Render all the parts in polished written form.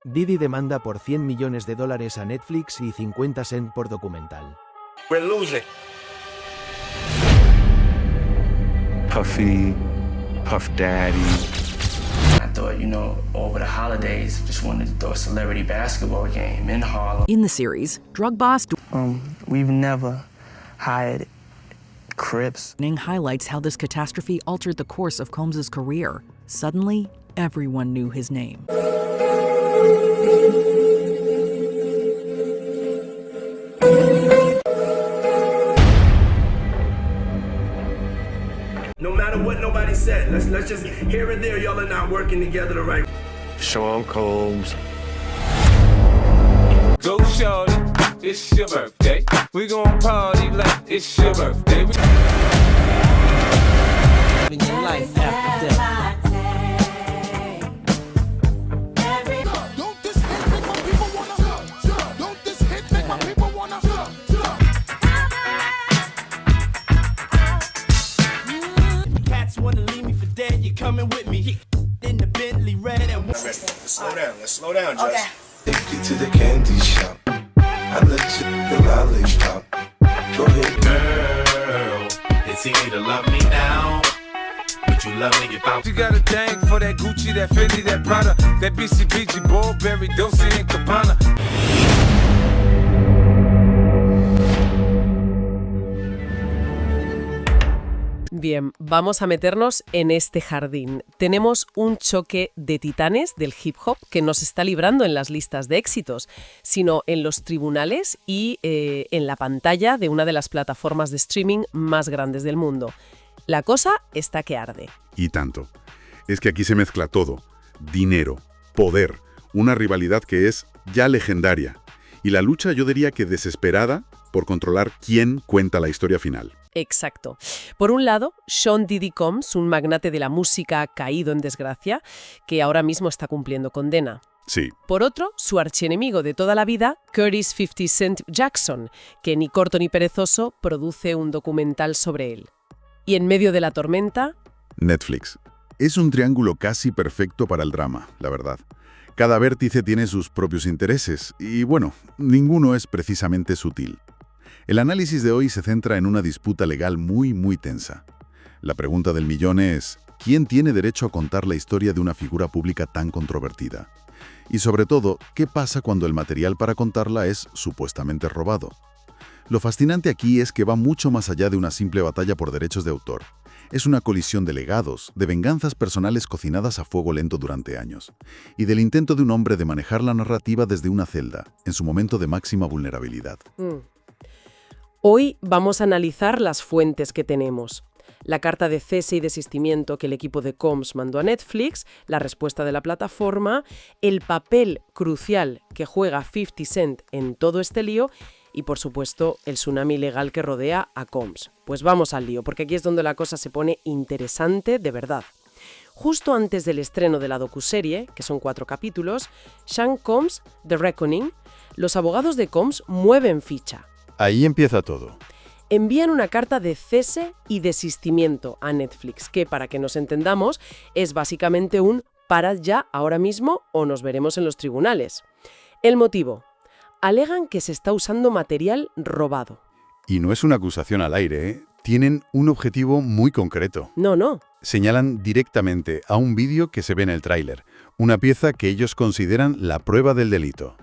Diddy demanda por $100 millones a Netflix y 50 cent por documental. We're losing. Puffy, Puff Daddy. I thought, over the holidays, just wanted to throw a celebrity basketball game in Harlem. In the series, drug boss We've never hired Crips. highlights how this catastrophe altered the course of Combs's career. Suddenly, everyone knew his name. No matter what nobody said, let's just here and there, y'all are not working together the right. Sean Combs. Go shorty, it's your birthday. We gon' party like it's your birthday. Living your life after death. Don't this hit make my people wanna? Don't this hit make my people wanna? Cats wanna leave me for dead, you coming with me. In the Bentley red and let's slow down, Jess. Okay. Take you to the candy shop. I let you the lollipop. Go ahead, Girl, it's easy to love me now, but you love me if I'm. You got a thing for that Gucci, that Fendi, that Prada, that BCBG, Burberry, Dolce & Gabbana. Bien, vamos a meternos en este jardín. Tenemos un choque de titanes del hip hop que no se está librando en las listas de éxitos, sino en los tribunales y en la pantalla de una de las plataformas de streaming más grandes del mundo. La cosa está que arde. Y tanto. Es que aquí se mezcla todo. Dinero, poder, una rivalidad que es ya legendaria. Y la lucha, yo diría que desesperada, por controlar quién cuenta la historia final. Exacto. Por un lado, Sean Diddy Combs, un magnate de la música caído en desgracia, que ahora mismo está cumpliendo condena. Sí. Por otro, su archienemigo de toda la vida, Curtis 50 Cent Jackson, que ni corto ni perezoso produce un documental sobre él. Y en medio de la tormenta, Netflix. Es un triángulo casi perfecto para el drama, la verdad. Cada vértice tiene sus propios intereses y, bueno, ninguno es precisamente sutil. El análisis de hoy se centra en una disputa legal muy tensa. La pregunta del millón es, ¿quién tiene derecho a contar la historia de una figura pública tan controvertida? Y sobre todo, ¿qué pasa cuando el material para contarla es supuestamente robado? Lo fascinante aquí es que va mucho más allá de una simple batalla por derechos de autor. Es una colisión de legados, de venganzas personales cocinadas a fuego lento durante años, y del intento de un hombre de manejar la narrativa desde una celda, en su momento de máxima vulnerabilidad. Hoy vamos a analizar las fuentes que tenemos. La carta de cese y desistimiento que el equipo de Combs mandó a Netflix, la respuesta de la plataforma, el papel crucial que juega 50 Cent en todo este lío y, por supuesto, el tsunami legal que rodea a Combs. Pues vamos al lío, porque aquí es donde la cosa se pone interesante de verdad. Justo antes del estreno de la docuserie, que son 4 capítulos, Sean Combs, The Reckoning, los abogados de Combs mueven ficha. Ahí empieza todo. Envían una carta de cese y desistimiento a Netflix, que, para que nos entendamos, es básicamente un «parad ya ahora mismo o nos veremos en los tribunales». El motivo: alegan que se está usando material robado. Y no es una acusación al aire, ¿eh? Tienen un objetivo muy concreto. No. Señalan directamente a un vídeo que se ve en el tráiler, una pieza que ellos consideran la prueba del delito.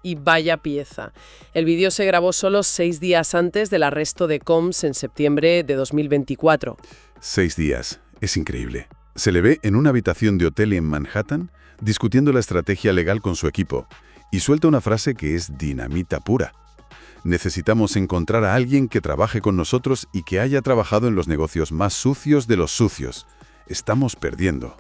Y vaya pieza. El vídeo se grabó solo 6 días antes del arresto de Combs en septiembre de 2024. 6 días. Es increíble. Se le ve en una habitación de hotel en Manhattan discutiendo la estrategia legal con su equipo y suelta una frase que es dinamita pura. Necesitamos encontrar a alguien que trabaje con nosotros y que haya trabajado en los negocios más sucios de los sucios. Estamos perdiendo.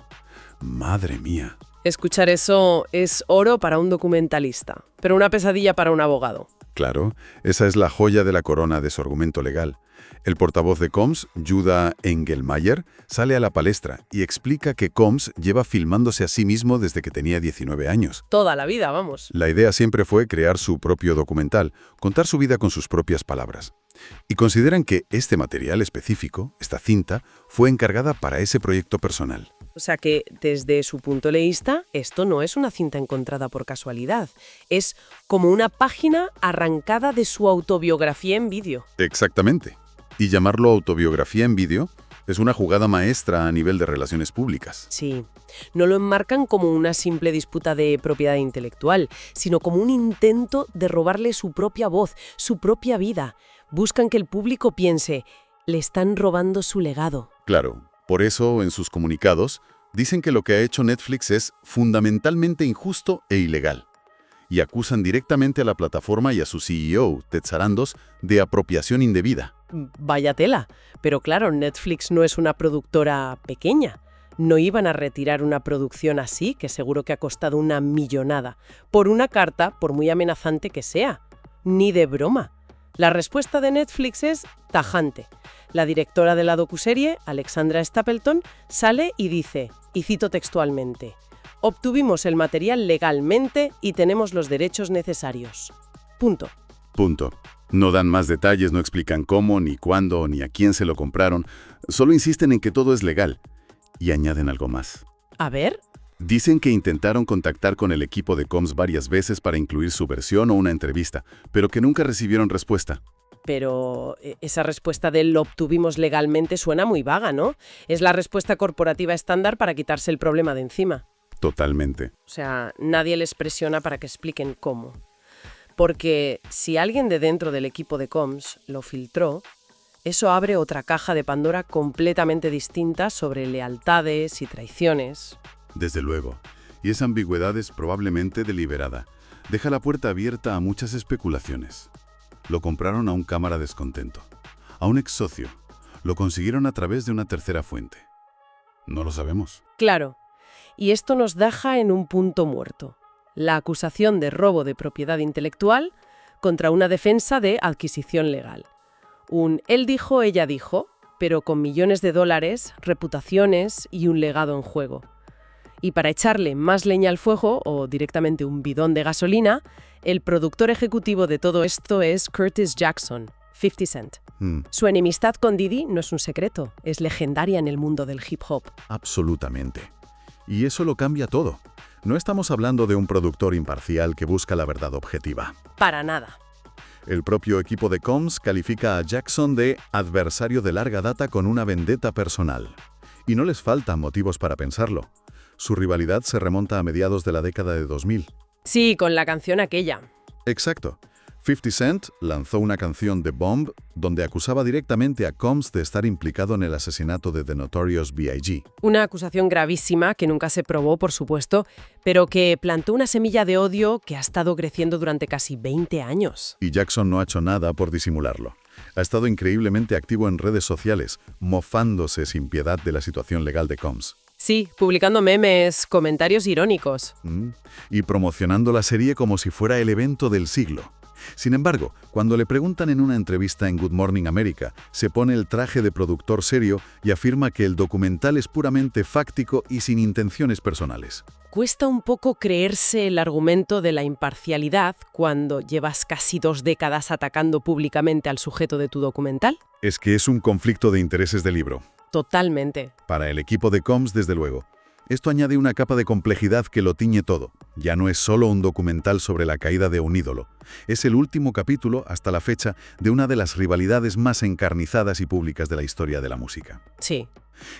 Madre mía. Escuchar eso es oro para un documentalista, pero una pesadilla para un abogado. Claro, esa es la joya de la corona de su argumento legal. El portavoz de Combs, Judah Engelmayer, sale a la palestra y explica que Combs lleva filmándose a sí mismo desde que tenía 19 años. Toda la vida, vamos. La idea siempre fue crear su propio documental, contar su vida con sus propias palabras. Y consideran que este material específico, esta cinta, fue encargada para ese proyecto personal. O sea que, desde su punto de vista, esto no es una cinta encontrada por casualidad. Es como una página arrancada de su autobiografía en vídeo. Exactamente. Y llamarlo autobiografía en vídeo es una jugada maestra a nivel de relaciones públicas. Sí. No lo enmarcan como una simple disputa de propiedad intelectual, sino como un intento de robarle su propia voz, su propia vida. Buscan que el público piense, le están robando su legado. Claro. Por eso, en sus comunicados, dicen que lo que ha hecho Netflix es fundamentalmente injusto e ilegal. Y acusan directamente a la plataforma y a su CEO, Ted Sarandos, de apropiación indebida. Vaya tela. Pero claro, Netflix no es una productora pequeña. No iban a retirar una producción así, que seguro que ha costado una millonada, por una carta, por muy amenazante que sea. Ni de broma. La respuesta de Netflix es tajante. La directora de la docuserie, Alexandra Stapleton, sale y dice, y cito textualmente, «Obtuvimos el material legalmente y tenemos los derechos necesarios». Punto. Punto. No dan más detalles, no explican cómo, ni cuándo, ni a quién se lo compraron. Solo insisten en que todo es legal. Y añaden algo más. A ver. Dicen que intentaron contactar con el equipo de Combs varias veces para incluir su versión o una entrevista, pero que nunca recibieron respuesta. Pero esa respuesta de lo obtuvimos legalmente suena muy vaga, ¿no? Es la respuesta corporativa estándar para quitarse el problema de encima. Totalmente. O sea, nadie les presiona para que expliquen cómo. Porque si alguien de dentro del equipo de Combs lo filtró, eso abre otra caja de Pandora completamente distinta sobre lealtades y traiciones. Desde luego. Y esa ambigüedad es probablemente deliberada. Deja la puerta abierta a muchas especulaciones. Lo compraron a un cámara descontento, a un ex socio. Lo consiguieron a través de una tercera fuente. No lo sabemos. Claro. Y esto nos deja en un punto muerto. La acusación de robo de propiedad intelectual contra una defensa de adquisición legal. Un él dijo, ella dijo, pero con millones de dólares, reputaciones y un legado en juego. Y para echarle más leña al fuego, o directamente un bidón de gasolina, el productor ejecutivo de todo esto es Curtis Jackson, 50 Cent. Su enemistad con Diddy no es un secreto, es legendaria en el mundo del hip hop. Absolutamente. Y eso lo cambia todo. No estamos hablando de un productor imparcial que busca la verdad objetiva. Para nada. El propio equipo de Combs califica a Jackson de adversario de larga data con una vendetta personal. Y no les faltan motivos para pensarlo. Su rivalidad se remonta a mediados de la década de 2000. Sí, con la canción aquella. Exacto. 50 Cent lanzó una canción de Bomb donde acusaba directamente a Combs de estar implicado en el asesinato de The Notorious B.I.G. Una acusación gravísima que nunca se probó, por supuesto, pero que plantó una semilla de odio que ha estado creciendo durante casi 20 años. Y Jackson no ha hecho nada por disimularlo. Ha estado increíblemente activo en redes sociales, mofándose sin piedad de la situación legal de Combs. Sí, publicando memes, comentarios irónicos. Y promocionando la serie como si fuera el evento del siglo. Sin embargo, cuando le preguntan en una entrevista en Good Morning America, se pone el traje de productor serio y afirma que el documental es puramente fáctico y sin intenciones personales. Cuesta un poco creerse el argumento de la imparcialidad cuando llevas casi 2 décadas atacando públicamente al sujeto de tu documental. Es que es un conflicto de intereses de libro. Totalmente. Para el equipo de Combs, desde luego. Esto añade una capa de complejidad que lo tiñe todo. Ya no es solo un documental sobre la caída de un ídolo. Es el último capítulo, hasta la fecha, de una de las rivalidades más encarnizadas y públicas de la historia de la música. Sí.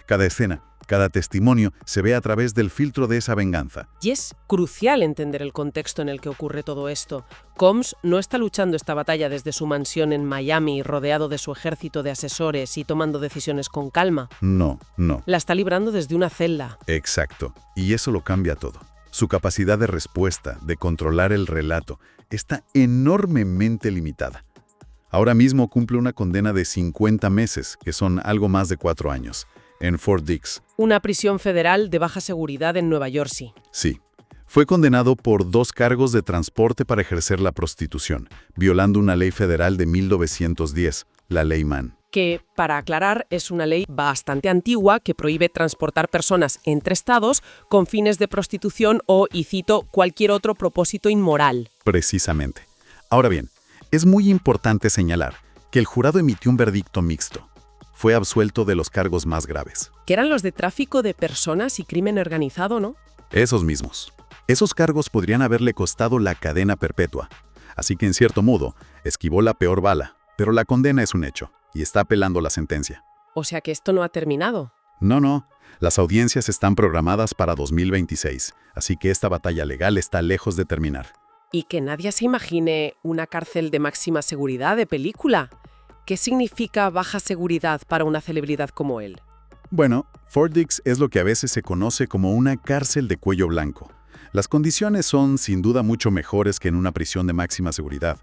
Cada escena, cada testimonio se ve a través del filtro de esa venganza. Y es crucial entender el contexto en el que ocurre todo esto. Combs no está luchando esta batalla desde su mansión en Miami, rodeado de su ejército de asesores y tomando decisiones con calma. No. La está librando desde una celda. Exacto. Y eso lo cambia todo. Su capacidad de respuesta, de controlar el relato, está enormemente limitada. Ahora mismo cumple una condena de 50 meses, que son algo más de 4 años, en Fort Dix. Una prisión federal de baja seguridad en Nueva Jersey. Sí. Fue condenado por 2 cargos de transporte para ejercer la prostitución, violando una ley federal de 1910, la Ley Mann. Que, para aclarar, es una ley bastante antigua que prohíbe transportar personas entre estados con fines de prostitución o, y cito, cualquier otro propósito inmoral. Precisamente. Ahora bien, es muy importante señalar que el jurado emitió un veredicto mixto. Fue absuelto de los cargos más graves. Que eran los de tráfico de personas y crimen organizado, ¿no? Esos mismos. Esos cargos podrían haberle costado la cadena perpetua. Así que, en cierto modo, esquivó la peor bala. Pero la condena es un hecho, y está apelando la sentencia. O sea que esto no ha terminado. No. Las audiencias están programadas para 2026, así que esta batalla legal está lejos de terminar. Y que nadie se imagine una cárcel de máxima seguridad de película. ¿Qué significa baja seguridad para una celebridad como él? Bueno, Fort Dix es lo que a veces se conoce como una cárcel de cuello blanco. Las condiciones son sin duda mucho mejores que en una prisión de máxima seguridad.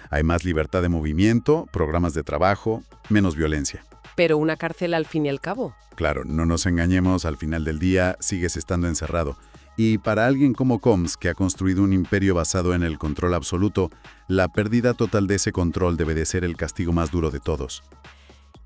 Hay más libertad de movimiento, programas de trabajo, menos violencia. Pero una cárcel al fin y al cabo. Claro, no nos engañemos, al final del día sigues estando encerrado. Y para alguien como Combs, que ha construido un imperio basado en el control absoluto, la pérdida total de ese control debe de ser el castigo más duro de todos.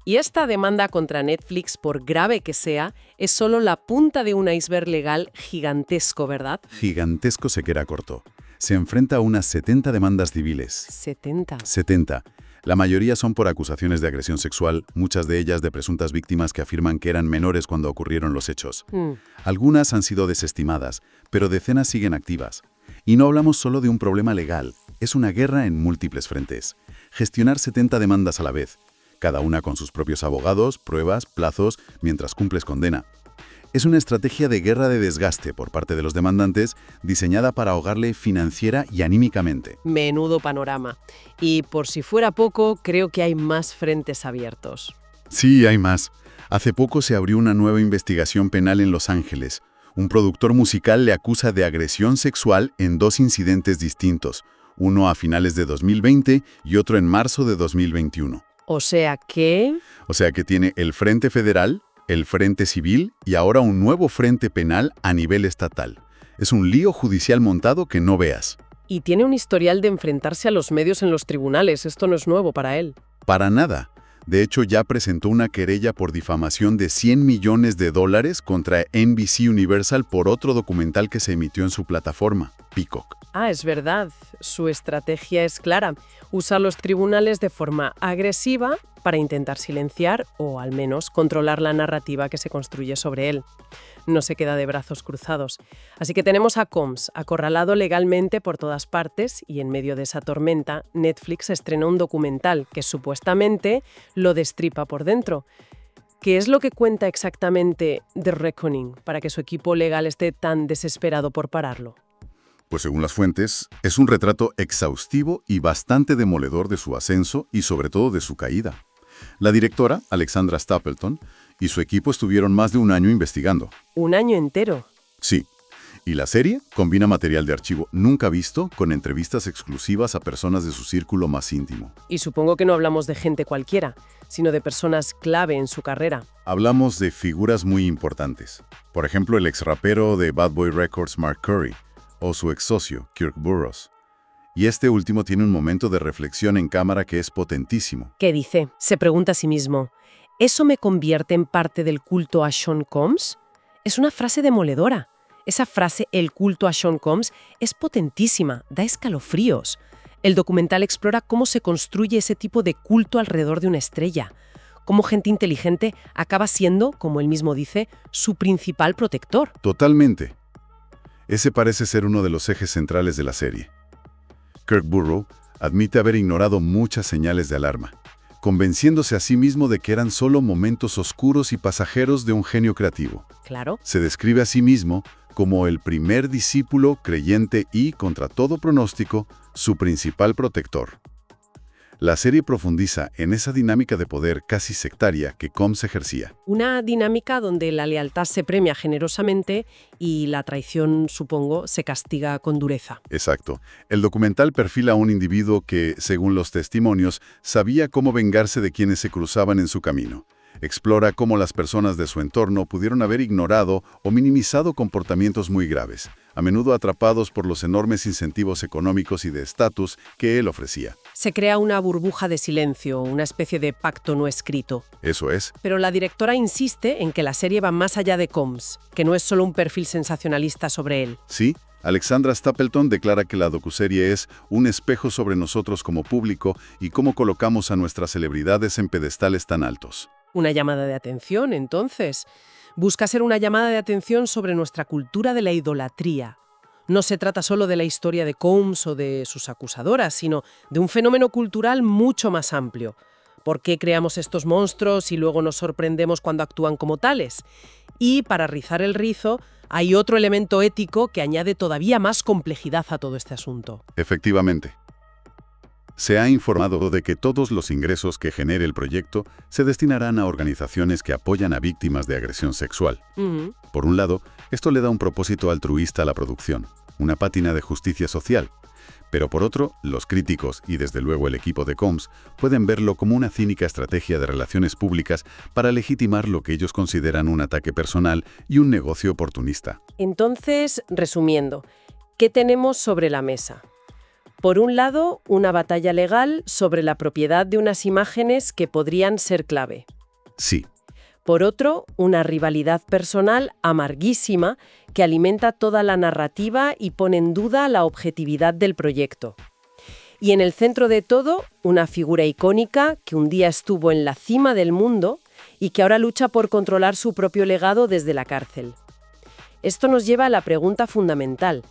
Y esta demanda contra Netflix, por grave que sea, es solo la punta de un iceberg legal gigantesco, ¿verdad? Gigantesco se queda corto. Se enfrenta a unas 70 demandas civiles. 70. La mayoría son por acusaciones de agresión sexual, muchas de ellas de presuntas víctimas que afirman que eran menores cuando ocurrieron los hechos. Algunas han sido desestimadas, pero decenas siguen activas. Y no hablamos solo de un problema legal, es una guerra en múltiples frentes. Gestionar 70 demandas a la vez, cada una con sus propios abogados, pruebas, plazos, mientras cumples condena. Es una estrategia de guerra de desgaste por parte de los demandantes, diseñada para ahogarle financiera y anímicamente. Menudo panorama. Y por si fuera poco, creo que hay más frentes abiertos. Sí, hay más. Hace poco se abrió una nueva investigación penal en Los Ángeles. Un productor musical le acusa de agresión sexual en 2 incidentes distintos, uno a finales de 2020 y otro en marzo de 2021. O sea que tiene el Frente Federal, el Frente Civil y ahora un nuevo frente penal a nivel estatal. Es un lío judicial montado que no veas. Y tiene un historial de enfrentarse a los medios en los tribunales. Esto no es nuevo para él. Para nada. De hecho, ya presentó una querella por difamación de $100 millones contra NBC Universal por otro documental que se emitió en su plataforma, Peacock. Ah, es verdad. Su estrategia es clara. Usar los tribunales de forma agresiva para intentar silenciar o al menos controlar la narrativa que se construye sobre él. No se queda de brazos cruzados. Así que tenemos a Combs acorralado legalmente por todas partes y en medio de esa tormenta, Netflix estrenó un documental que supuestamente lo destripa por dentro. ¿Qué es lo que cuenta exactamente The Reckoning para que su equipo legal esté tan desesperado por pararlo? Pues según las fuentes, es un retrato exhaustivo y bastante demoledor de su ascenso y sobre todo de su caída. La directora, Alexandra Stapleton, y su equipo estuvieron más de un año investigando. ¿Un año entero? Sí. Y la serie combina material de archivo nunca visto con entrevistas exclusivas a personas de su círculo más íntimo. Y supongo que no hablamos de gente cualquiera, sino de personas clave en su carrera. Hablamos de figuras muy importantes. Por ejemplo, el ex rapero de Bad Boy Records, Mark Curry, o su ex socio, Kirk Burroughs. Y este último tiene un momento de reflexión en cámara que es potentísimo. ¿Qué dice? Se pregunta a sí mismo, ¿eso me convierte en parte del culto a Sean Combs? Es una frase demoledora. Esa frase, el culto a Sean Combs, es potentísima, da escalofríos. El documental explora cómo se construye ese tipo de culto alrededor de una estrella. Cómo gente inteligente acaba siendo, como él mismo dice, su principal protector. Totalmente. Ese parece ser uno de los ejes centrales de la serie. Kirk Burrow admite haber ignorado muchas señales de alarma, convenciéndose a sí mismo de que eran solo momentos oscuros y pasajeros de un genio creativo. Claro. Se describe a sí mismo como el primer discípulo creyente y, contra todo pronóstico, su principal protector. La serie profundiza en esa dinámica de poder casi sectaria que Combs ejercía. Una dinámica donde la lealtad se premia generosamente y la traición, supongo, se castiga con dureza. Exacto. El documental perfila a un individuo que, según los testimonios, sabía cómo vengarse de quienes se cruzaban en su camino. Explora cómo las personas de su entorno pudieron haber ignorado o minimizado comportamientos muy graves, a menudo atrapados por los enormes incentivos económicos y de estatus que él ofrecía. Se crea una burbuja de silencio, una especie de pacto no escrito. Eso es. Pero la directora insiste en que la serie va más allá de Combs, que no es solo un perfil sensacionalista sobre él. Sí, Alexandra Stapleton declara que la docuserie es un espejo sobre nosotros como público y cómo colocamos a nuestras celebridades en pedestales tan altos. Una llamada de atención, entonces. Busca ser una llamada de atención sobre nuestra cultura de la idolatría. No se trata solo de la historia de Combs o de sus acusadoras, sino de un fenómeno cultural mucho más amplio. ¿Por qué creamos estos monstruos y luego nos sorprendemos cuando actúan como tales? Y, para rizar el rizo, hay otro elemento ético que añade todavía más complejidad a todo este asunto. Efectivamente. Se ha informado de que todos los ingresos que genere el proyecto se destinarán a organizaciones que apoyan a víctimas de agresión sexual. Por un lado, esto le da un propósito altruista a la producción, una pátina de justicia social. Pero por otro, los críticos y desde luego el equipo de Combs pueden verlo como una cínica estrategia de relaciones públicas para legitimar lo que ellos consideran un ataque personal y un negocio oportunista. Entonces, resumiendo, ¿qué tenemos sobre la mesa? Por un lado, una batalla legal sobre la propiedad de unas imágenes que podrían ser clave. Sí. Por otro, una rivalidad personal amarguísima que alimenta toda la narrativa y pone en duda la objetividad del proyecto. Y en el centro de todo, una figura icónica que un día estuvo en la cima del mundo y que ahora lucha por controlar su propio legado desde la cárcel. Esto nos lleva a la pregunta fundamental: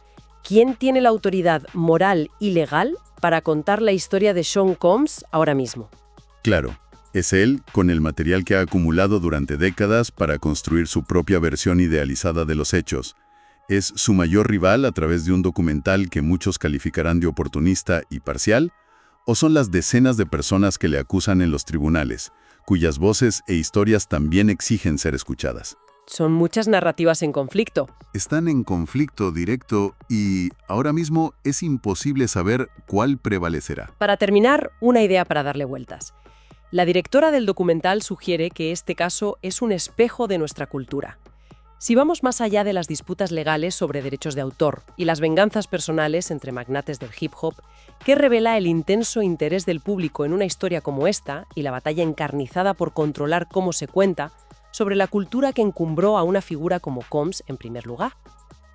¿quién tiene la autoridad moral y legal para contar la historia de Sean Combs ahora mismo? Claro. Es él, con el material que ha acumulado durante décadas para construir su propia versión idealizada de los hechos. ¿Es su mayor rival a través de un documental que muchos calificarán de oportunista y parcial? ¿O son las decenas de personas que le acusan en los tribunales, cuyas voces e historias también exigen ser escuchadas? Son muchas narrativas en conflicto. Están en conflicto directo y ahora mismo es imposible saber cuál prevalecerá. Para terminar, una idea para darle vueltas. La directora del documental sugiere que este caso es un espejo de nuestra cultura. Si vamos más allá de las disputas legales sobre derechos de autor y las venganzas personales entre magnates del hip hop, ¿qué revela el intenso interés del público en una historia como esta y la batalla encarnizada por controlar cómo se cuenta sobre la cultura que encumbró a una figura como Combs en primer lugar?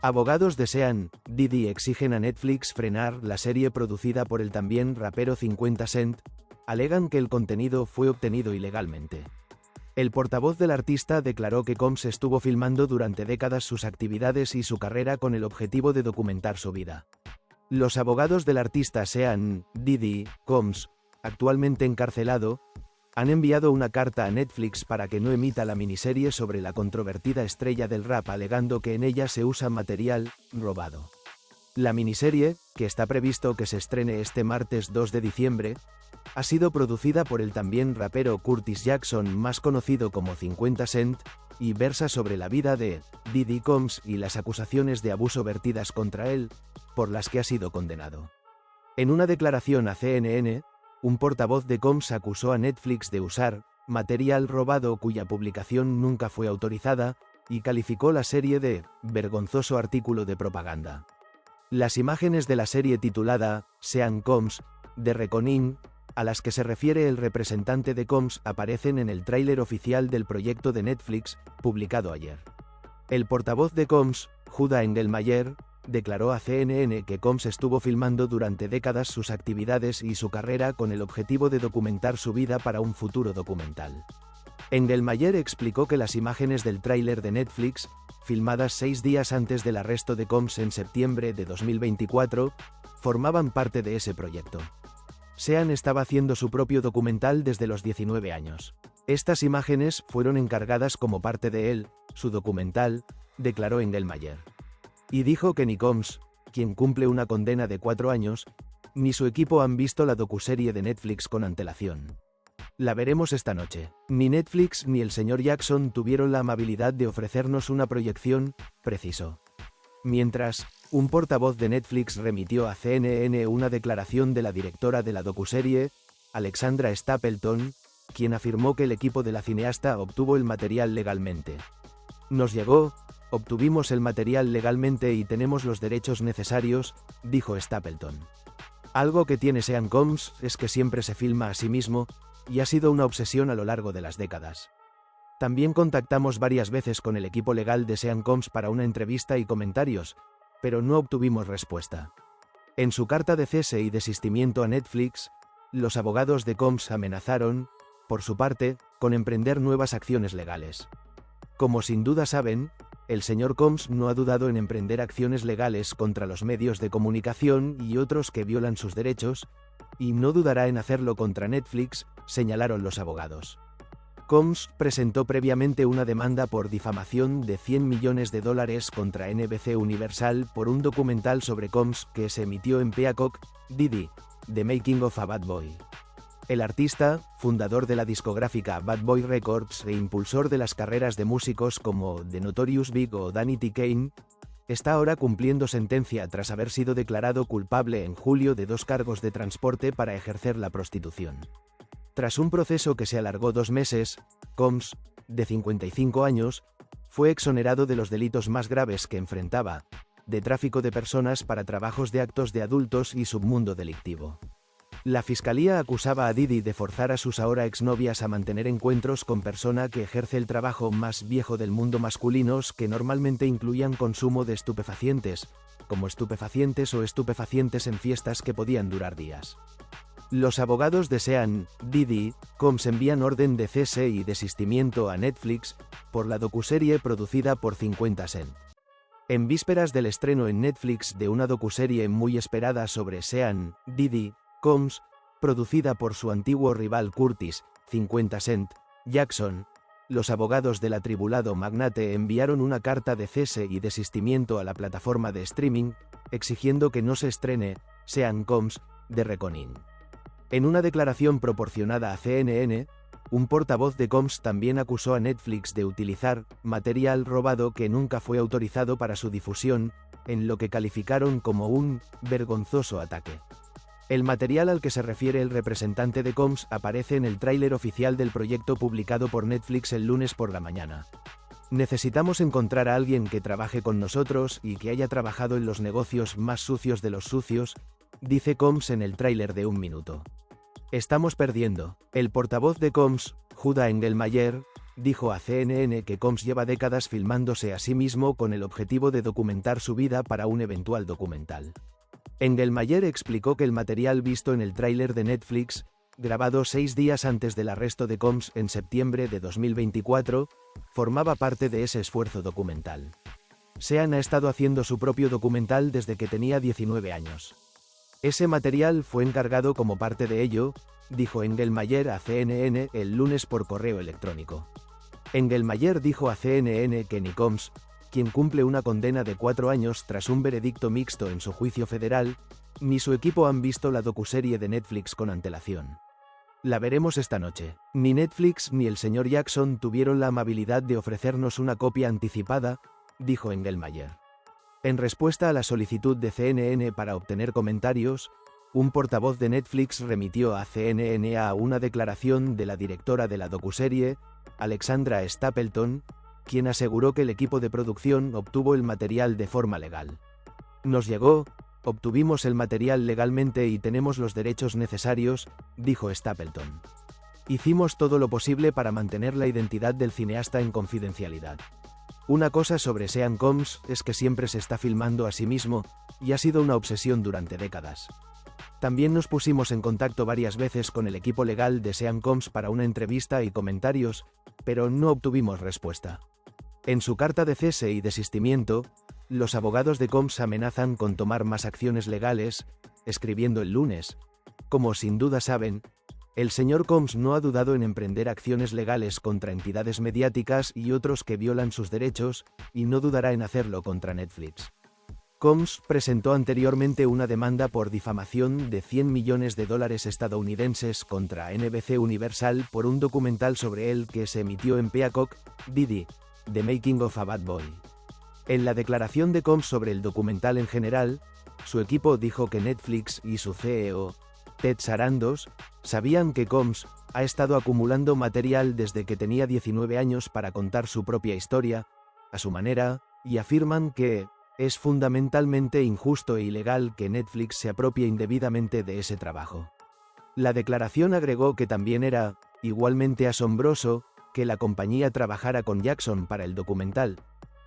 Abogados de Sean Diddy exigen a Netflix frenar la serie producida por el también rapero 50 Cent. Alegan que el contenido fue obtenido ilegalmente. El portavoz del artista declaró que Combs estuvo filmando durante décadas sus actividades y su carrera con el objetivo de documentar su vida. Los abogados del artista Sean Diddy Combs, actualmente encarcelado, han enviado una carta a Netflix para que no emita la miniserie sobre la controvertida estrella del rap, alegando que en ella se usa material robado. La miniserie, que está previsto que se estrene este martes 2 de diciembre, ha sido producida por el también rapero Curtis Jackson, más conocido como 50 Cent, y versa sobre la vida de Diddy Combs y las acusaciones de abuso vertidas contra él, por las que ha sido condenado. En una declaración a CNN, un portavoz de Combs acusó a Netflix de usar material robado cuya publicación nunca fue autorizada y calificó la serie de vergonzoso artículo de propaganda. Las imágenes de la serie titulada Sean Combs, The Reckoning, a las que se refiere el representante de Combs, aparecen en el tráiler oficial del proyecto de Netflix, publicado ayer. El portavoz de Combs, Judah Engelmayer, declaró a CNN que Combs estuvo filmando durante décadas sus actividades y su carrera con el objetivo de documentar su vida para un futuro documental. Engelmayer explicó que las imágenes del tráiler de Netflix, filmadas 6 días antes del arresto de Combs en septiembre de 2024, formaban parte de ese proyecto. Sean estaba haciendo su propio documental desde los 19 años. Estas imágenes fueron encargadas como parte de él, su documental, declaró Engelmayer. Y dijo que ni Combs, quien cumple una condena de 4 años, ni su equipo han visto la docuserie de Netflix con antelación. La veremos esta noche. Ni Netflix ni el señor Jackson tuvieron la amabilidad de ofrecernos una proyección, precisó. Mientras, un portavoz de Netflix remitió a CNN una declaración de la directora de la docuserie, Alexandra Stapleton, quien afirmó que el equipo de la cineasta obtuvo el material legalmente. Nos llegó, obtuvimos el material legalmente y tenemos los derechos necesarios, dijo Stapleton. Algo que tiene Sean Combs es que siempre se filma a sí mismo, y ha sido una obsesión a lo largo de las décadas. También contactamos varias veces con el equipo legal de Sean Combs para una entrevista y comentarios, pero no obtuvimos respuesta. En su carta de cese y desistimiento a Netflix, los abogados de Combs amenazaron, por su parte, con emprender nuevas acciones legales. Como sin duda saben, el señor Combs no ha dudado en emprender acciones legales contra los medios de comunicación y otros que violan sus derechos, y no dudará en hacerlo contra Netflix, señalaron los abogados. Combs presentó previamente una demanda por difamación de $100 millones contra NBC Universal por un documental sobre Combs que se emitió en Peacock, Diddy, The Making of a Bad Boy. El artista, fundador de la discográfica Bad Boy Records e impulsor de las carreras de músicos como The Notorious Big o Danny T. Kane, está ahora cumpliendo sentencia tras haber sido declarado culpable en julio de 2 cargos de transporte para ejercer la prostitución. Tras un proceso que se alargó 2 meses, Combs, de 55 años, fue exonerado de los delitos más graves que enfrentaba, de tráfico de personas para trabajos de actos de adultos y submundo delictivo. La fiscalía acusaba a Diddy de forzar a sus ahora exnovias a mantener encuentros con persona que ejerce el trabajo más viejo del mundo masculinos que normalmente incluían consumo de estupefacientes, como estupefacientes o estupefacientes en fiestas que podían durar días. Los abogados de Sean Diddy Combs envían orden de cese y desistimiento a Netflix por la docuserie producida por 50 Cent. En vísperas del estreno en Netflix de una docuserie muy esperada sobre Sean Diddy Combs, producida por su antiguo rival Curtis, 50 Cent, Jackson, los abogados del atribulado magnate enviaron una carta de cese y desistimiento a la plataforma de streaming, exigiendo que no se estrene Sean Combs, The Reckoning. En una declaración proporcionada a CNN, un portavoz de Combs también acusó a Netflix de utilizar material robado que nunca fue autorizado para su difusión, en lo que calificaron como un vergonzoso ataque. El material al que se refiere el representante de Combs aparece en el tráiler oficial del proyecto publicado por Netflix el lunes por la mañana. Necesitamos encontrar a alguien que trabaje con nosotros y que haya trabajado en los negocios más sucios de los sucios, dice Combs en el tráiler de 1 minuto. Estamos perdiendo. El portavoz de Combs, Judah Engelmayer, dijo a CNN que Combs lleva décadas filmándose a sí mismo con el objetivo de documentar su vida para un eventual documental. Engelmayer explicó que el material visto en el tráiler de Netflix, grabado 6 días antes del arresto de Combs en septiembre de 2024, formaba parte de ese esfuerzo documental. Sean ha estado haciendo su propio documental desde que tenía 19 años. Ese material fue encargado como parte de ello, dijo Engelmayer a CNN el lunes por correo electrónico. Engelmayer dijo a CNN que ni Combs, quien cumple una condena de 4 años tras un veredicto mixto en su juicio federal, ni su equipo han visto la docuserie de Netflix con antelación. La veremos esta noche. Ni Netflix ni el señor Jackson tuvieron la amabilidad de ofrecernos una copia anticipada, dijo Engelmayer. En respuesta a la solicitud de CNN para obtener comentarios, un portavoz de Netflix remitió a CNN a una declaración de la directora de la docuserie, Alexandra Stapleton, quien aseguró que el equipo de producción obtuvo el material de forma legal. Nos llegó, obtuvimos el material legalmente y tenemos los derechos necesarios, dijo Stapleton. Hicimos todo lo posible para mantener la identidad del cineasta en confidencialidad. Una cosa sobre Sean Combs es que siempre se está filmando a sí mismo, y ha sido una obsesión durante décadas. También nos pusimos en contacto varias veces con el equipo legal de Sean Combs para una entrevista y comentarios, pero no obtuvimos respuesta. En su carta de cese y desistimiento, los abogados de Combs amenazan con tomar más acciones legales, escribiendo el lunes. Como sin duda saben, el señor Combs no ha dudado en emprender acciones legales contra entidades mediáticas y otros que violan sus derechos, y no dudará en hacerlo contra Netflix. Combs presentó anteriormente una demanda por difamación de $100 millones estadounidenses contra NBC Universal por un documental sobre él que se emitió en Peacock, Diddy, The Making of a Bad Boy. En la declaración de Combs sobre el documental en general, su equipo dijo que Netflix y su CEO, Ted Sarandos, sabían que Combs ha estado acumulando material desde que tenía 19 años para contar su propia historia, a su manera, y afirman que es fundamentalmente injusto e ilegal que Netflix se apropie indebidamente de ese trabajo. La declaración agregó que también era, igualmente asombroso, que la compañía trabajara con Jackson para el documental,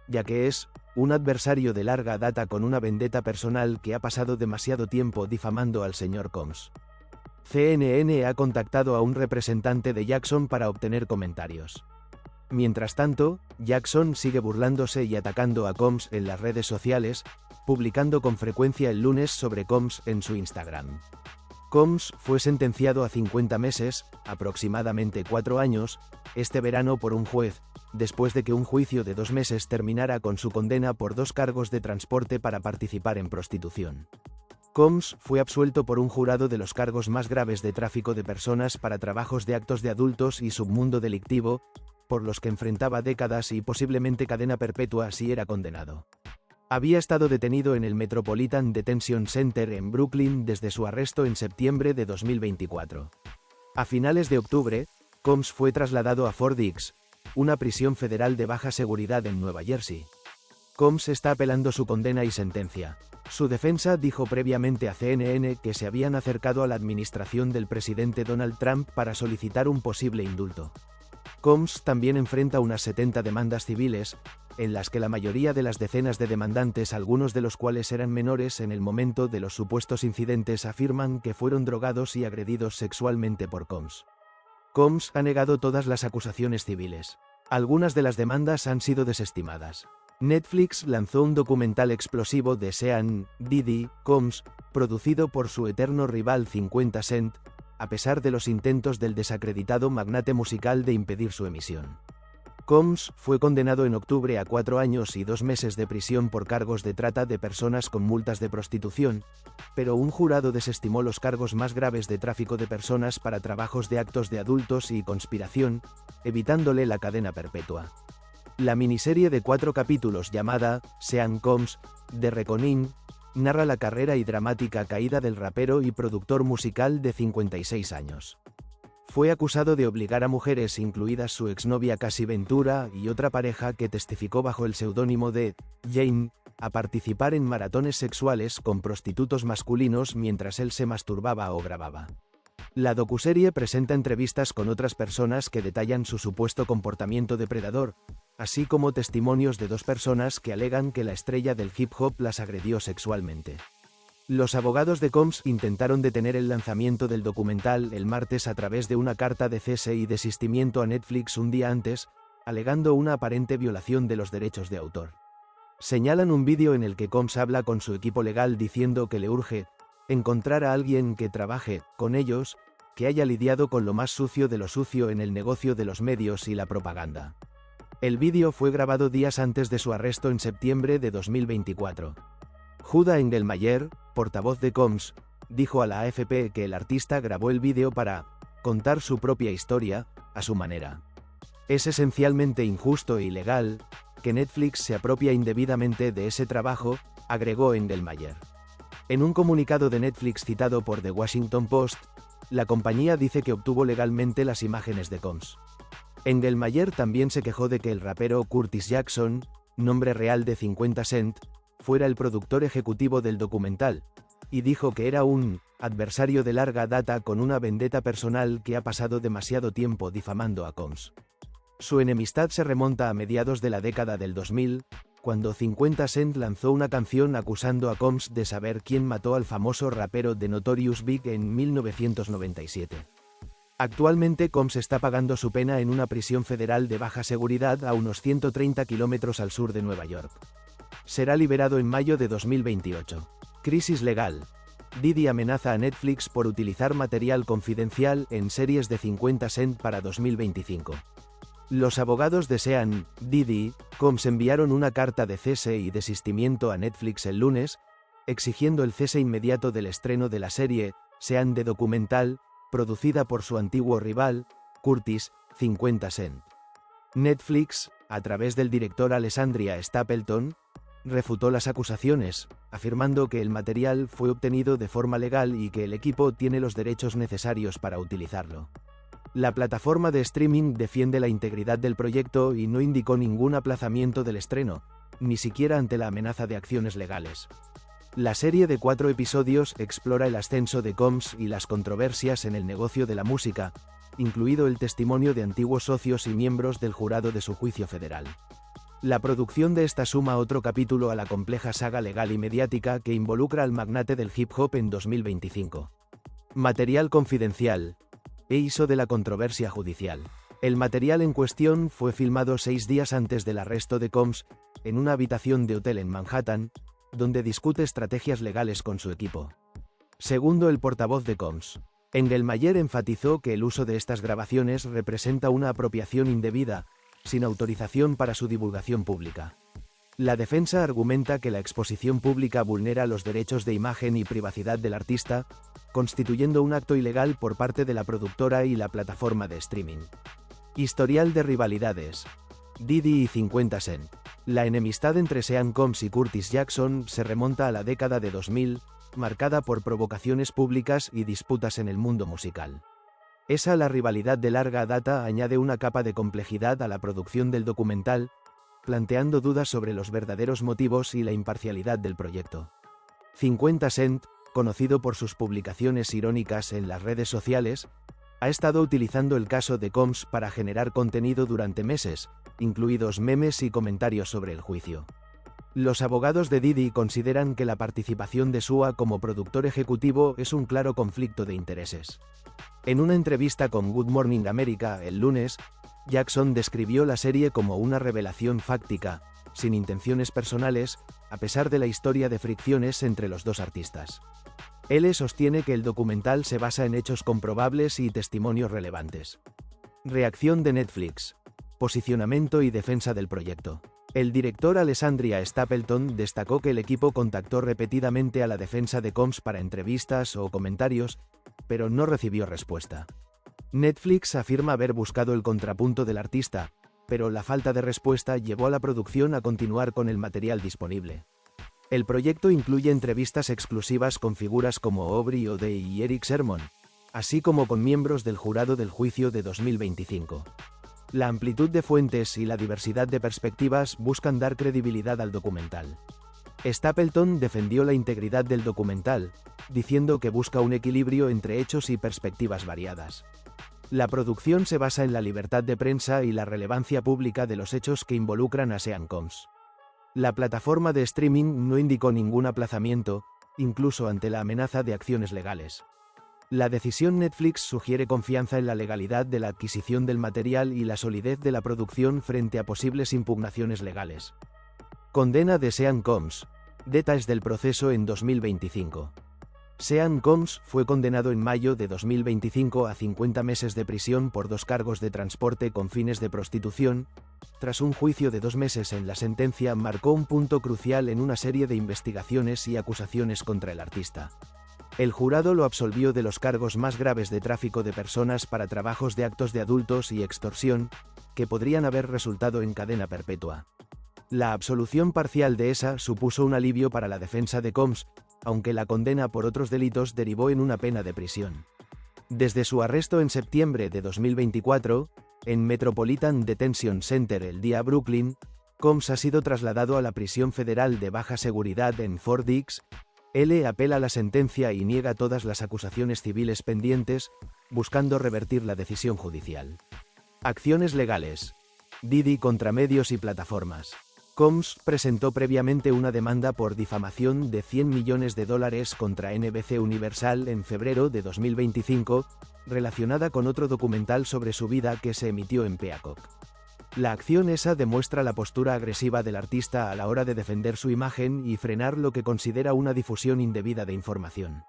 ya que es un adversario de larga data con una vendetta personal que ha pasado demasiado tiempo difamando al señor Combs. CNN ha contactado a un representante de Jackson para obtener comentarios. Mientras tanto, Jackson sigue burlándose y atacando a Combs en las redes sociales, publicando con frecuencia el lunes sobre Combs en su Instagram. Combs fue sentenciado a 50 meses, aproximadamente 4 años, este verano por un juez, después de que un juicio de 2 meses terminara con su condena por 2 cargos de transporte para participar en prostitución. Combs fue absuelto por un jurado de los cargos más graves de tráfico de personas para trabajos de actos de adultos y submundo delictivo, por los que enfrentaba décadas y posiblemente cadena perpetua si era condenado. Había estado detenido en el Metropolitan Detention Center en Brooklyn desde su arresto en septiembre de 2024. A finales de octubre, Combs fue trasladado a Fort Dix, una prisión federal de baja seguridad en Nueva Jersey. Combs está apelando su condena y sentencia. Su defensa dijo previamente a CNN que se habían acercado a la administración del presidente Donald Trump para solicitar un posible indulto. Combs también enfrenta unas 70 demandas civiles, en las que la mayoría de las decenas de demandantes, algunos de los cuales eran menores en el momento de los supuestos incidentes, afirman que fueron drogados y agredidos sexualmente por Combs. Combs ha negado todas las acusaciones civiles. Algunas de las demandas han sido desestimadas. Netflix lanzó un documental explosivo de Sean Diddy Combs, producido por su eterno rival 50 Cent, a pesar de los intentos del desacreditado magnate musical de impedir su emisión. Combs fue condenado en octubre a 4 años y 2 meses de prisión por cargos de trata de personas con multas de prostitución, pero un jurado desestimó los cargos más graves de tráfico de personas para trabajos de actos de adultos y conspiración, evitándole la cadena perpetua. La miniserie de 4 capítulos llamada Sean Combs, The Reckoning, narra la carrera y dramática caída del rapero y productor musical de 56 años. Fue acusado de obligar a mujeres, incluidas su exnovia Cassie Ventura y otra pareja que testificó bajo el seudónimo de Jane, a participar en maratones sexuales con prostitutos masculinos mientras él se masturbaba o grababa. La docuserie presenta entrevistas con otras personas que detallan su supuesto comportamiento depredador, así como testimonios de 2 personas que alegan que la estrella del hip hop las agredió sexualmente. Los abogados de Combs intentaron detener el lanzamiento del documental el martes a través de una carta de cese y desistimiento a Netflix un día antes, alegando una aparente violación de los derechos de autor. Señalan un vídeo en el que Combs habla con su equipo legal diciendo que le urge encontrar a alguien que trabaje con ellos, que haya lidiado con lo más sucio de lo sucio en el negocio de los medios y la propaganda. El vídeo fue grabado días antes de su arresto en septiembre de 2024. Judah Engelmayer, portavoz de Combs, dijo a la AFP que el artista grabó el vídeo para contar su propia historia, a su manera. Es esencialmente injusto e ilegal que Netflix se apropie indebidamente de ese trabajo, agregó Engelmayer. En un comunicado de Netflix citado por The Washington Post, la compañía dice que obtuvo legalmente las imágenes de Combs. Engelmayer también se quejó de que el rapero Curtis Jackson, nombre real de 50 Cent, fuera el productor ejecutivo del documental, y dijo que era un adversario de larga data con una vendetta personal que ha pasado demasiado tiempo difamando a Combs. Su enemistad se remonta a mediados de la década del 2000, cuando 50 Cent lanzó una canción acusando a Combs de saber quién mató al famoso rapero The Notorious Big en 1997. Actualmente Combs está pagando su pena en una prisión federal de baja seguridad a unos 130 kilómetros al sur de Nueva York. Será liberado en mayo de 2028. Crisis legal. Diddy amenaza a Netflix por utilizar material confidencial en series de 50 Cent para 2025. Los abogados de Sean Diddy Combs enviaron una carta de cese y desistimiento a Netflix el lunes, exigiendo el cese inmediato del estreno de la serie Sean The Documental, producida por su antiguo rival, Curtis 50 Cent. Netflix, a través del director Alessandria Stapleton, refutó las acusaciones, afirmando que el material fue obtenido de forma legal y que el equipo tiene los derechos necesarios para utilizarlo. La plataforma de streaming defiende la integridad del proyecto y no indicó ningún aplazamiento del estreno, ni siquiera ante la amenaza de acciones legales. La serie de 4 episodios explora el ascenso de Combs y las controversias en el negocio de la música, incluido el testimonio de antiguos socios y miembros del jurado de su juicio federal. La producción de esta suma otro capítulo a la compleja saga legal y mediática que involucra al magnate del hip hop en 2025. Material confidencial. EISO de la controversia judicial. El material en cuestión fue filmado 6 días antes del arresto de Combs, en una habitación de hotel en Manhattan, donde discute estrategias legales con su equipo. Segundo el portavoz de Combs, Engelmayer enfatizó que el uso de estas grabaciones representa una apropiación indebida, sin autorización para su divulgación pública. La defensa argumenta que la exposición pública vulnera los derechos de imagen y privacidad del artista, constituyendo un acto ilegal por parte de la productora y la plataforma de streaming. Historial de rivalidades. Diddy y 50 Cent. La enemistad entre Sean Combs y Curtis Jackson se remonta a la década de 2000, marcada por provocaciones públicas y disputas en el mundo musical. La rivalidad de larga data añade una capa de complejidad a la producción del documental, planteando dudas sobre los verdaderos motivos y la imparcialidad del proyecto. 50 Cent, conocido por sus publicaciones irónicas en las redes sociales, ha estado utilizando el caso de Combs para generar contenido durante meses, incluidos memes y comentarios sobre el juicio. Los abogados de Diddy consideran que la participación de SUA como productor ejecutivo es un claro conflicto de intereses. En una entrevista con Good Morning America el lunes, Jackson describió la serie como una revelación fáctica, sin intenciones personales, a pesar de la historia de fricciones entre los dos artistas. Él sostiene que el documental se basa en hechos comprobables y testimonios relevantes. Reacción de Netflix. Posicionamiento y defensa del proyecto. El director Alessandria Stapleton destacó que el equipo contactó repetidamente a la defensa de Combs para entrevistas o comentarios, pero no recibió respuesta. Netflix afirma haber buscado el contrapunto del artista, pero la falta de respuesta llevó a la producción a continuar con el material disponible. El proyecto incluye entrevistas exclusivas con figuras como Aubrey O'Day y Eric Sermon, así como con miembros del jurado del juicio de 2025. La amplitud de fuentes y la diversidad de perspectivas buscan dar credibilidad al documental. Stapleton defendió la integridad del documental, diciendo que busca un equilibrio entre hechos y perspectivas variadas. La producción se basa en la libertad de prensa y la relevancia pública de los hechos que involucran a Sean Combs. La plataforma de streaming no indicó ningún aplazamiento, incluso ante la amenaza de acciones legales. La decisión Netflix sugiere confianza en la legalidad de la adquisición del material y la solidez de la producción frente a posibles impugnaciones legales. Condena de Sean Combs. Detalles del proceso en 2025. Sean Combs fue condenado en mayo de 2025 a 50 meses de prisión por 2 cargos de transporte con fines de prostitución. Tras un juicio de 2 meses, en la sentencia marcó un punto crucial en una serie de investigaciones y acusaciones contra el artista. El jurado lo absolvió de los cargos más graves de tráfico de personas para trabajos de actos de adultos y extorsión, que podrían haber resultado en cadena perpetua. La absolución parcial de supuso un alivio para la defensa de Combs, aunque la condena por otros delitos derivó en una pena de prisión. Desde su arresto en septiembre de 2024, en Metropolitan Detention Center el día Brooklyn, Combs ha sido trasladado a la prisión federal de baja seguridad en Fort Dix. Él apela la sentencia y niega todas las acusaciones civiles pendientes, buscando revertir la decisión judicial. Acciones legales. Diddy contra medios y plataformas. Combs presentó previamente una demanda por difamación de $100 millones contra NBC Universal en febrero de 2025, relacionada con otro documental sobre su vida que se emitió en Peacock. La acción demuestra la postura agresiva del artista a la hora de defender su imagen y frenar lo que considera una difusión indebida de información.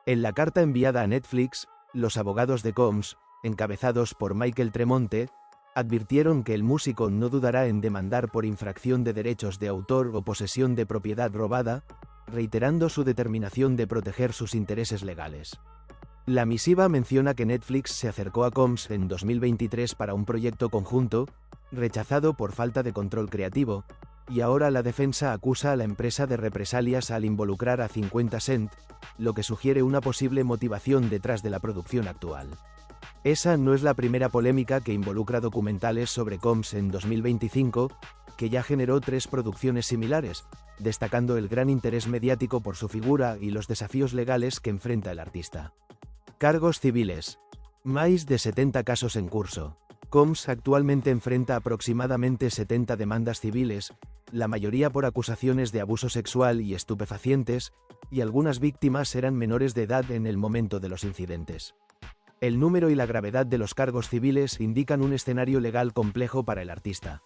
En la carta enviada a Netflix, los abogados de Combs, encabezados por Michael Tremonte, advirtieron que el músico no dudará en demandar por infracción de derechos de autor o posesión de propiedad robada, reiterando su determinación de proteger sus intereses legales. La misiva menciona que Netflix se acercó a Combs en 2023 para un proyecto conjunto, rechazado por falta de control creativo, y ahora la defensa acusa a la empresa de represalias al involucrar a 50 Cent, lo que sugiere una posible motivación detrás de la producción actual. No es la primera polémica que involucra documentales sobre Combs en 2025, que ya generó 3 producciones similares, destacando el gran interés mediático por su figura y los desafíos legales que enfrenta el artista. Cargos civiles. Más de 70 casos en curso. Combs actualmente enfrenta aproximadamente 70 demandas civiles, la mayoría por acusaciones de abuso sexual y estupefacientes, y algunas víctimas eran menores de edad en el momento de los incidentes. El número y la gravedad de los cargos civiles indican un escenario legal complejo para el artista.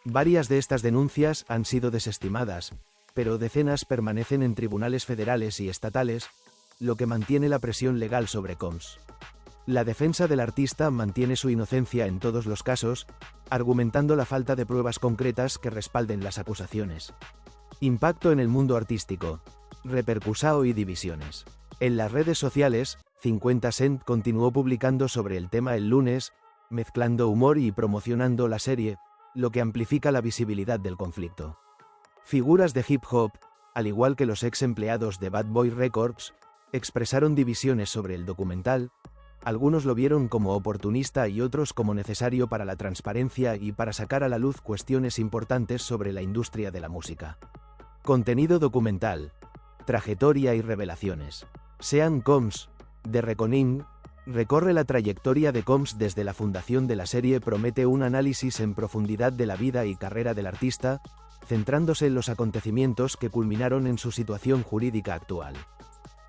Varias de estas denuncias han sido desestimadas, pero decenas permanecen en tribunales federales y estatales, lo que mantiene la presión legal sobre Combs. La defensa del artista mantiene su inocencia en todos los casos, argumentando la falta de pruebas concretas que respalden las acusaciones. Impacto en el mundo artístico, repercusión y divisiones. En las redes sociales, 50 Cent continuó publicando sobre el tema el lunes, mezclando humor y promocionando la serie, lo que amplifica la visibilidad del conflicto. Figuras de hip hop, al igual que los ex empleados de Bad Boy Records, expresaron divisiones sobre el documental. Algunos lo vieron como oportunista y otros como necesario para la transparencia y para sacar a la luz cuestiones importantes sobre la industria de la música. Contenido documental, trayectoria y revelaciones. Sean Combs, The Reckoning, recorre la trayectoria de Combs desde la fundación de la serie. Promete un análisis en profundidad de la vida y carrera del artista, centrándose en los acontecimientos que culminaron en su situación jurídica actual.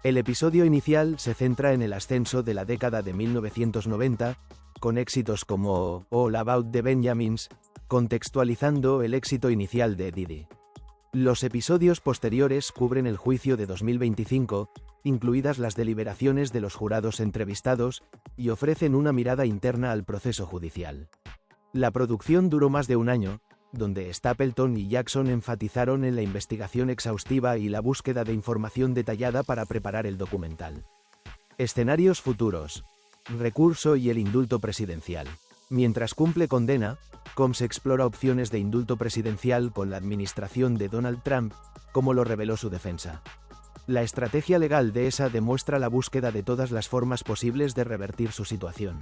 El episodio inicial se centra en el ascenso de la década de 1990, con éxitos como All About the Benjamins, contextualizando el éxito inicial de Diddy. Los episodios posteriores cubren el juicio de 2025, incluidas las deliberaciones de los jurados entrevistados, y ofrecen una mirada interna al proceso judicial. La producción duró más de un año, donde Stapleton y Jackson enfatizaron en la investigación exhaustiva y la búsqueda de información detallada para preparar el documental. Escenarios futuros, recurso y el indulto presidencial. Mientras cumple condena, Combs explora opciones de indulto presidencial con la administración de Donald Trump, como lo reveló su defensa. La estrategia legal de esa demuestra la búsqueda de todas las formas posibles de revertir su situación.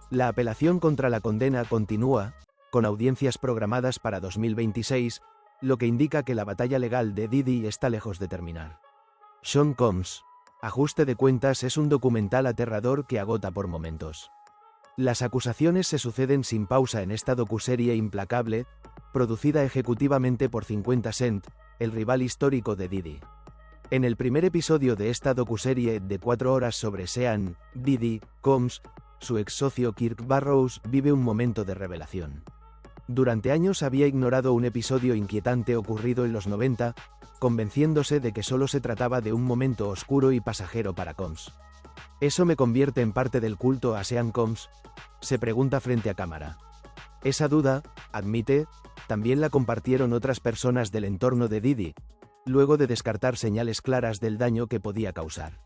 La apelación contra la condena continúa, con audiencias programadas para 2026, lo que indica que la batalla legal de Diddy está lejos de terminar. Sean Combs, Ajuste de cuentas es un documental aterrador que agota por momentos. Las acusaciones se suceden sin pausa en esta docuserie implacable, producida ejecutivamente por 50 Cent, el rival histórico de Diddy. En el primer episodio de esta docuserie de 4 horas sobre Sean Diddy Combs, su ex socio Kirk Barrows vive un momento de revelación. Durante años había ignorado un episodio inquietante ocurrido en los 90, convenciéndose de que solo se trataba de un momento oscuro y pasajero para Combs. ¿Eso me convierte en parte del culto a Sean Combs?, se pregunta frente a cámara. Esa duda, admite, también la compartieron otras personas del entorno de Diddy, luego de descartar señales claras del daño que podía causar.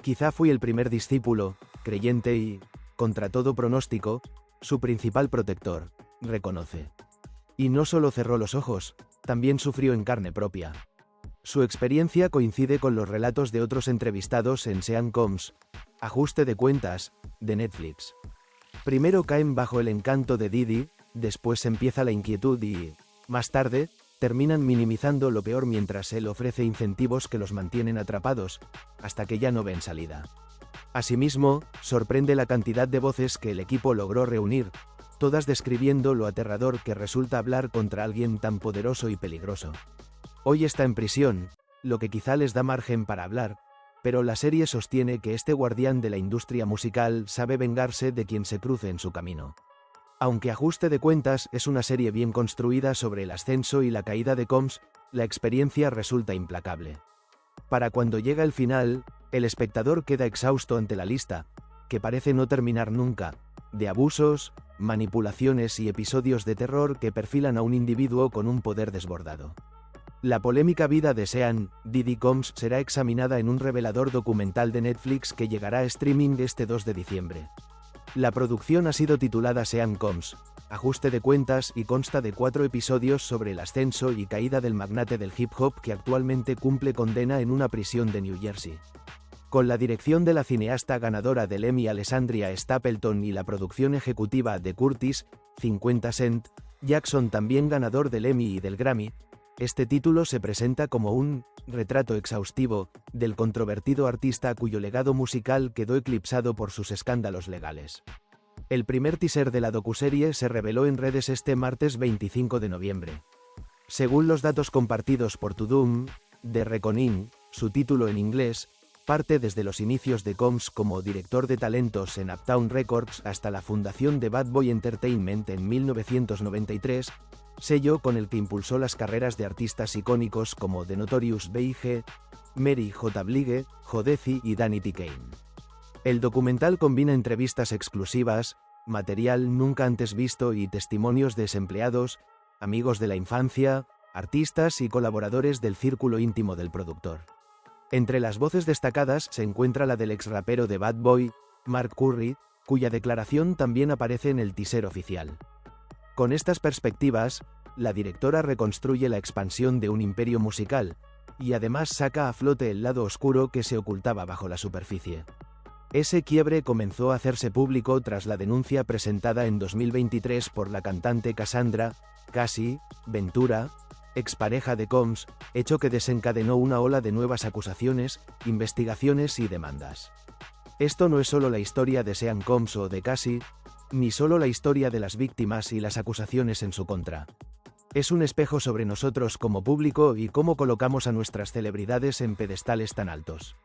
Quizá fui el primer discípulo, creyente y, contra todo pronóstico, su principal protector, reconoce. Y no solo cerró los ojos, también sufrió en carne propia. Su experiencia coincide con los relatos de otros entrevistados en Sean Combs, Ajuste de cuentas, de Netflix. Primero caen bajo el encanto de Diddy, después empieza la inquietud y, más tarde, terminan minimizando lo peor mientras él ofrece incentivos que los mantienen atrapados, hasta que ya no ven salida. Asimismo, sorprende la cantidad de voces que el equipo logró reunir, todas describiendo lo aterrador que resulta hablar contra alguien tan poderoso y peligroso. Hoy está en prisión, lo que quizá les da margen para hablar, pero la serie sostiene que este guardián de la industria musical sabe vengarse de quien se cruce en su camino. Aunque Ajuste de cuentas es una serie bien construida sobre el ascenso y la caída de Combs, la experiencia resulta implacable. Para cuando llega el final, el espectador queda exhausto ante la lista, que parece no terminar nunca, de abusos, manipulaciones y episodios de terror que perfilan a un individuo con un poder desbordado. La polémica vida de Sean Diddy Combs será examinada en un revelador documental de Netflix que llegará a streaming este 2 de diciembre. La producción ha sido titulada Sean Combs, Ajuste de cuentas y consta de 4 episodios sobre el ascenso y caída del magnate del hip hop que actualmente cumple condena en una prisión de New Jersey. Con la dirección de la cineasta ganadora del Emmy Alessandria Stapleton y la producción ejecutiva de Curtis, 50 Cent, Jackson también ganador del Emmy y del Grammy, este título se presenta como un retrato exhaustivo del controvertido artista cuyo legado musical quedó eclipsado por sus escándalos legales. El primer teaser de la docuserie se reveló en redes este martes 25 de noviembre. Según los datos compartidos por Tudum, The Reckoning, su título en inglés, parte desde los inicios de Combs como director de talentos en Uptown Records hasta la fundación de Bad Boy Entertainment en 1993, sello con el que impulsó las carreras de artistas icónicos como The Notorious B.I.G., Mary J. Blige, Jodeci y Danny T. Kane. El documental combina entrevistas exclusivas, material nunca antes visto y testimonios de desempleados, amigos de la infancia, artistas y colaboradores del círculo íntimo del productor. Entre las voces destacadas se encuentra la del ex rapero de Bad Boy, Mark Curry, cuya declaración también aparece en el teaser oficial. Con estas perspectivas, la directora reconstruye la expansión de un imperio musical, y además saca a flote el lado oscuro que se ocultaba bajo la superficie. Ese quiebre comenzó a hacerse público tras la denuncia presentada en 2023 por la cantante Cassandra Cassie Ventura, expareja de Combs, hecho que desencadenó una ola de nuevas acusaciones, investigaciones y demandas. Esto no es solo la historia de Sean Combs o de Cassie, ni solo la historia de las víctimas y las acusaciones en su contra. Es un espejo sobre nosotros como público y cómo colocamos a nuestras celebridades en pedestales tan altos.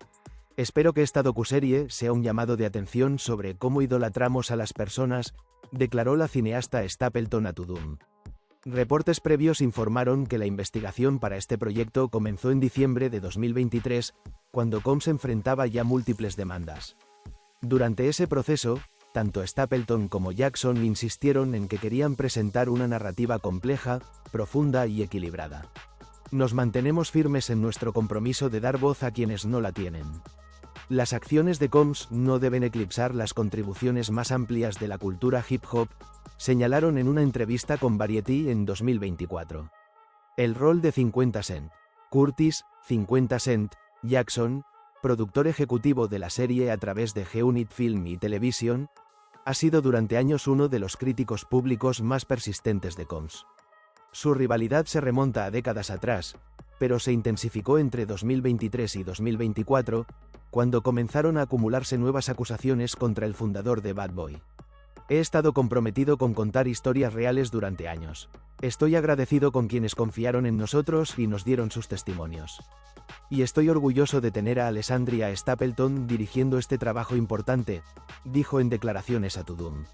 Espero que esta docuserie sea un llamado de atención sobre cómo idolatramos a las personas, declaró la cineasta Stapleton a Tudum. Reportes previos informaron que la investigación para este proyecto comenzó en diciembre de 2023, cuando Combs enfrentaba ya múltiples demandas. Durante ese proceso, tanto Stapleton como Jackson insistieron en que querían presentar una narrativa compleja, profunda y equilibrada. Nos mantenemos firmes en nuestro compromiso de dar voz a quienes no la tienen. Las acciones de Combs no deben eclipsar las contribuciones más amplias de la cultura hip hop, señalaron en una entrevista con Variety en 2024. El rol de 50 Cent, Curtis, 50 Cent, Jackson, productor ejecutivo de la serie a través de G-Unit Film y Television, ha sido durante años uno de los críticos públicos más persistentes de Combs. Su rivalidad se remonta a décadas atrás, pero se intensificó entre 2023 y 2024, cuando comenzaron a acumularse nuevas acusaciones contra el fundador de Bad Boy. He estado comprometido con contar historias reales durante años. Estoy agradecido con quienes confiaron en nosotros y nos dieron sus testimonios. Y estoy orgulloso de tener a Alessandria Stapleton dirigiendo este trabajo importante, dijo en declaraciones a Tudum.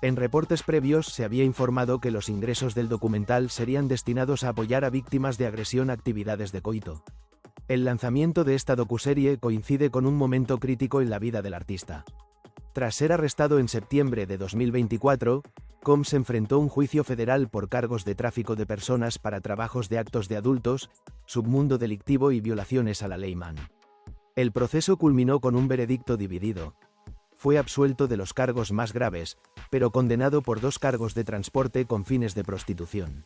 En reportes previos se había informado que los ingresos del documental serían destinados a apoyar a víctimas de agresión a actividades de coito. El lanzamiento de esta docuserie coincide con un momento crítico en la vida del artista. Tras ser arrestado en septiembre de 2024, Combs enfrentó un juicio federal por cargos de tráfico de personas para trabajos de actos de adultos, submundo delictivo y violaciones a la ley Mann. El proceso culminó con un veredicto dividido. Fue absuelto de los cargos más graves, pero condenado por 2 cargos de transporte con fines de prostitución.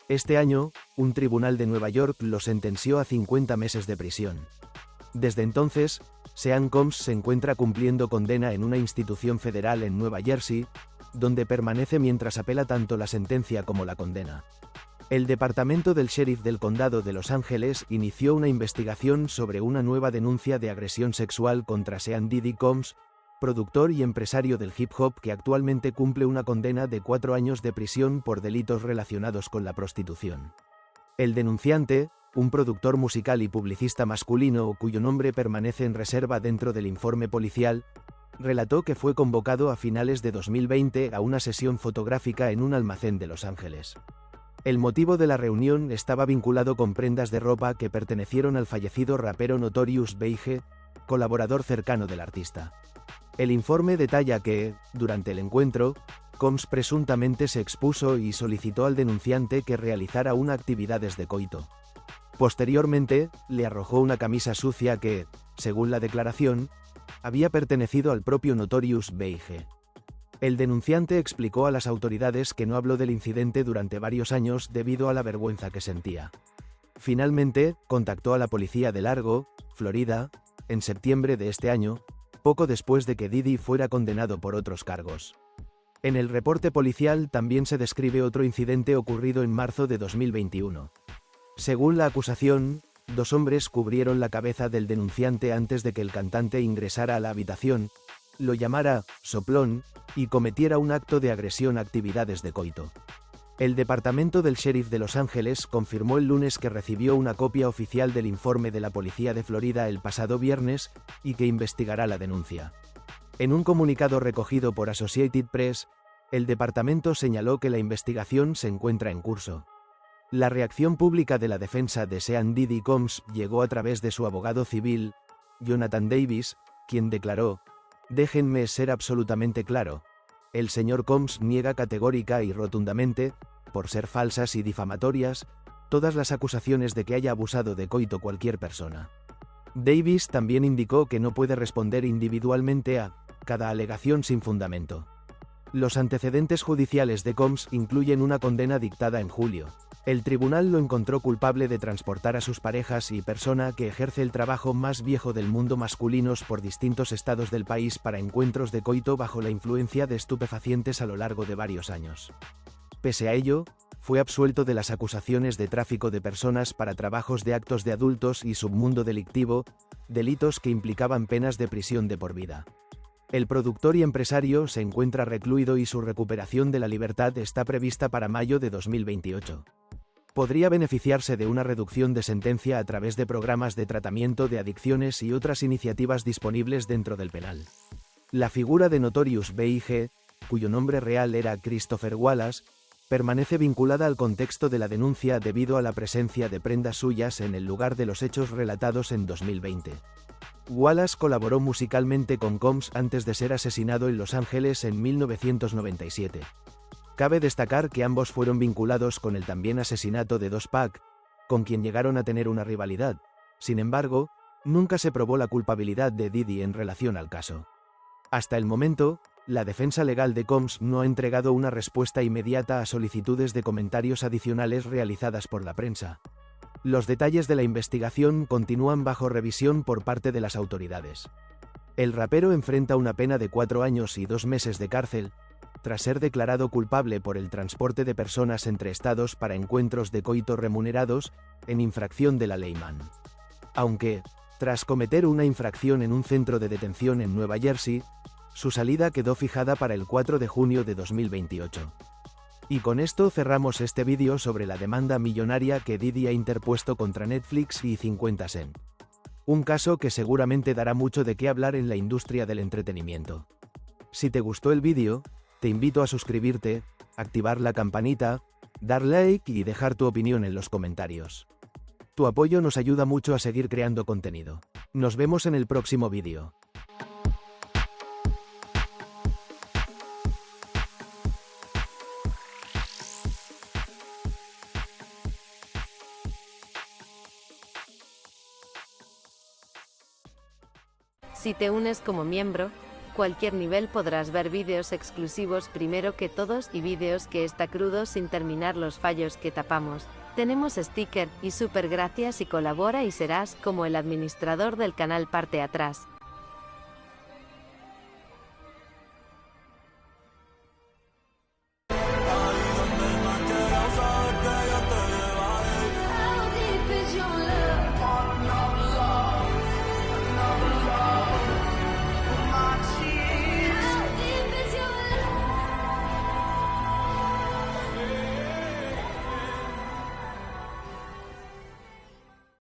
Este año, un tribunal de Nueva York lo sentenció a 50 meses de prisión. Desde entonces, Sean Combs se encuentra cumpliendo condena en una institución federal en Nueva Jersey, donde permanece mientras apela tanto la sentencia como la condena. El departamento del sheriff del condado de Los Ángeles inició una investigación sobre una nueva denuncia de agresión sexual contra Sean Diddy Combs, productor y empresario del hip hop que actualmente cumple una condena de 4 años de prisión por delitos relacionados con la prostitución. El denunciante, un productor musical y publicista masculino cuyo nombre permanece en reserva dentro del informe policial, relató que fue convocado a finales de 2020 a una sesión fotográfica en un almacén de Los Ángeles. El motivo de la reunión estaba vinculado con prendas de ropa que pertenecieron al fallecido rapero Notorious B.I.G., colaborador cercano del artista. El informe detalla que, durante el encuentro, Combs presuntamente se expuso y solicitó al denunciante que realizara una actividades de coito. Posteriormente, le arrojó una camisa sucia que, según la declaración, había pertenecido al propio Notorious B.I.G. El denunciante explicó a las autoridades que no habló del incidente durante varios años debido a la vergüenza que sentía. Finalmente, contactó a la policía de Largo, Florida, en septiembre de este año, poco después de que Diddy fuera condenado por otros cargos. En el reporte policial también se describe otro incidente ocurrido en marzo de 2021. Según la acusación, 2 hombres cubrieron la cabeza del denunciante antes de que el cantante ingresara a la habitación, lo llamara soplón y cometiera un acto de agresión a actividades de coito. El Departamento del Sheriff de Los Ángeles confirmó el lunes que recibió una copia oficial del informe de la Policía de Florida el pasado viernes y que investigará la denuncia. En un comunicado recogido por Associated Press, el departamento señaló que la investigación se encuentra en curso. La reacción pública de la defensa de Sean Diddy Combs llegó a través de su abogado civil, Jonathan Davis, quien declaró: «Déjenme ser absolutamente claro. El señor Combs niega categórica y rotundamente, por ser falsas y difamatorias, todas las acusaciones de que haya abusado de coito cualquier persona». Davis también indicó que no puede responder individualmente a cada alegación sin fundamento. Los antecedentes judiciales de Combs incluyen una condena dictada en julio. El tribunal lo encontró culpable de transportar a sus parejas y persona que ejerce el trabajo más viejo del mundo masculinos por distintos estados del país para encuentros de coito bajo la influencia de estupefacientes a lo largo de varios años. Pese a ello, fue absuelto de las acusaciones de tráfico de personas para trabajos de actos de adultos y submundo delictivo, delitos que implicaban penas de prisión de por vida. El productor y empresario se encuentra recluido y su recuperación de la libertad está prevista para mayo de 2028. Podría beneficiarse de una reducción de sentencia a través de programas de tratamiento de adicciones y otras iniciativas disponibles dentro del penal. La figura de Notorious B.I.G., cuyo nombre real era Christopher Wallace, permanece vinculada al contexto de la denuncia debido a la presencia de prendas suyas en el lugar de los hechos relatados en 2020. Wallace colaboró musicalmente con Combs antes de ser asesinado en Los Ángeles en 1997. Cabe destacar que ambos fueron vinculados con el también asesinato de 2Pac, con quien llegaron a tener una rivalidad. Sin embargo, nunca se probó la culpabilidad de Diddy en relación al caso. Hasta el momento, la defensa legal de Combs no ha entregado una respuesta inmediata a solicitudes de comentarios adicionales realizadas por la prensa. Los detalles de la investigación continúan bajo revisión por parte de las autoridades. El rapero enfrenta una pena de 4 años y 2 meses de cárcel, tras ser declarado culpable por el transporte de personas entre estados para encuentros de coito remunerados, en infracción de la ley Mann. Aunque, tras cometer una infracción en un centro de detención en Nueva Jersey, su salida quedó fijada para el 4 de junio de 2028. Y con esto cerramos este vídeo sobre la demanda millonaria que Diddy ha interpuesto contra Netflix y 50 Cent. Un caso que seguramente dará mucho de qué hablar en la industria del entretenimiento. Si te gustó el vídeo, te invito a suscribirte, activar la campanita, dar like y dejar tu opinión en los comentarios. Tu apoyo nos ayuda mucho a seguir creando contenido. Nos vemos en el próximo vídeo. Si te unes como miembro, cualquier nivel podrás ver vídeos exclusivos primero que todos y vídeos que está crudo sin terminar los fallos que tapamos. Tenemos sticker y super gracias y colabora y serás como el administrador del canal parte atrás.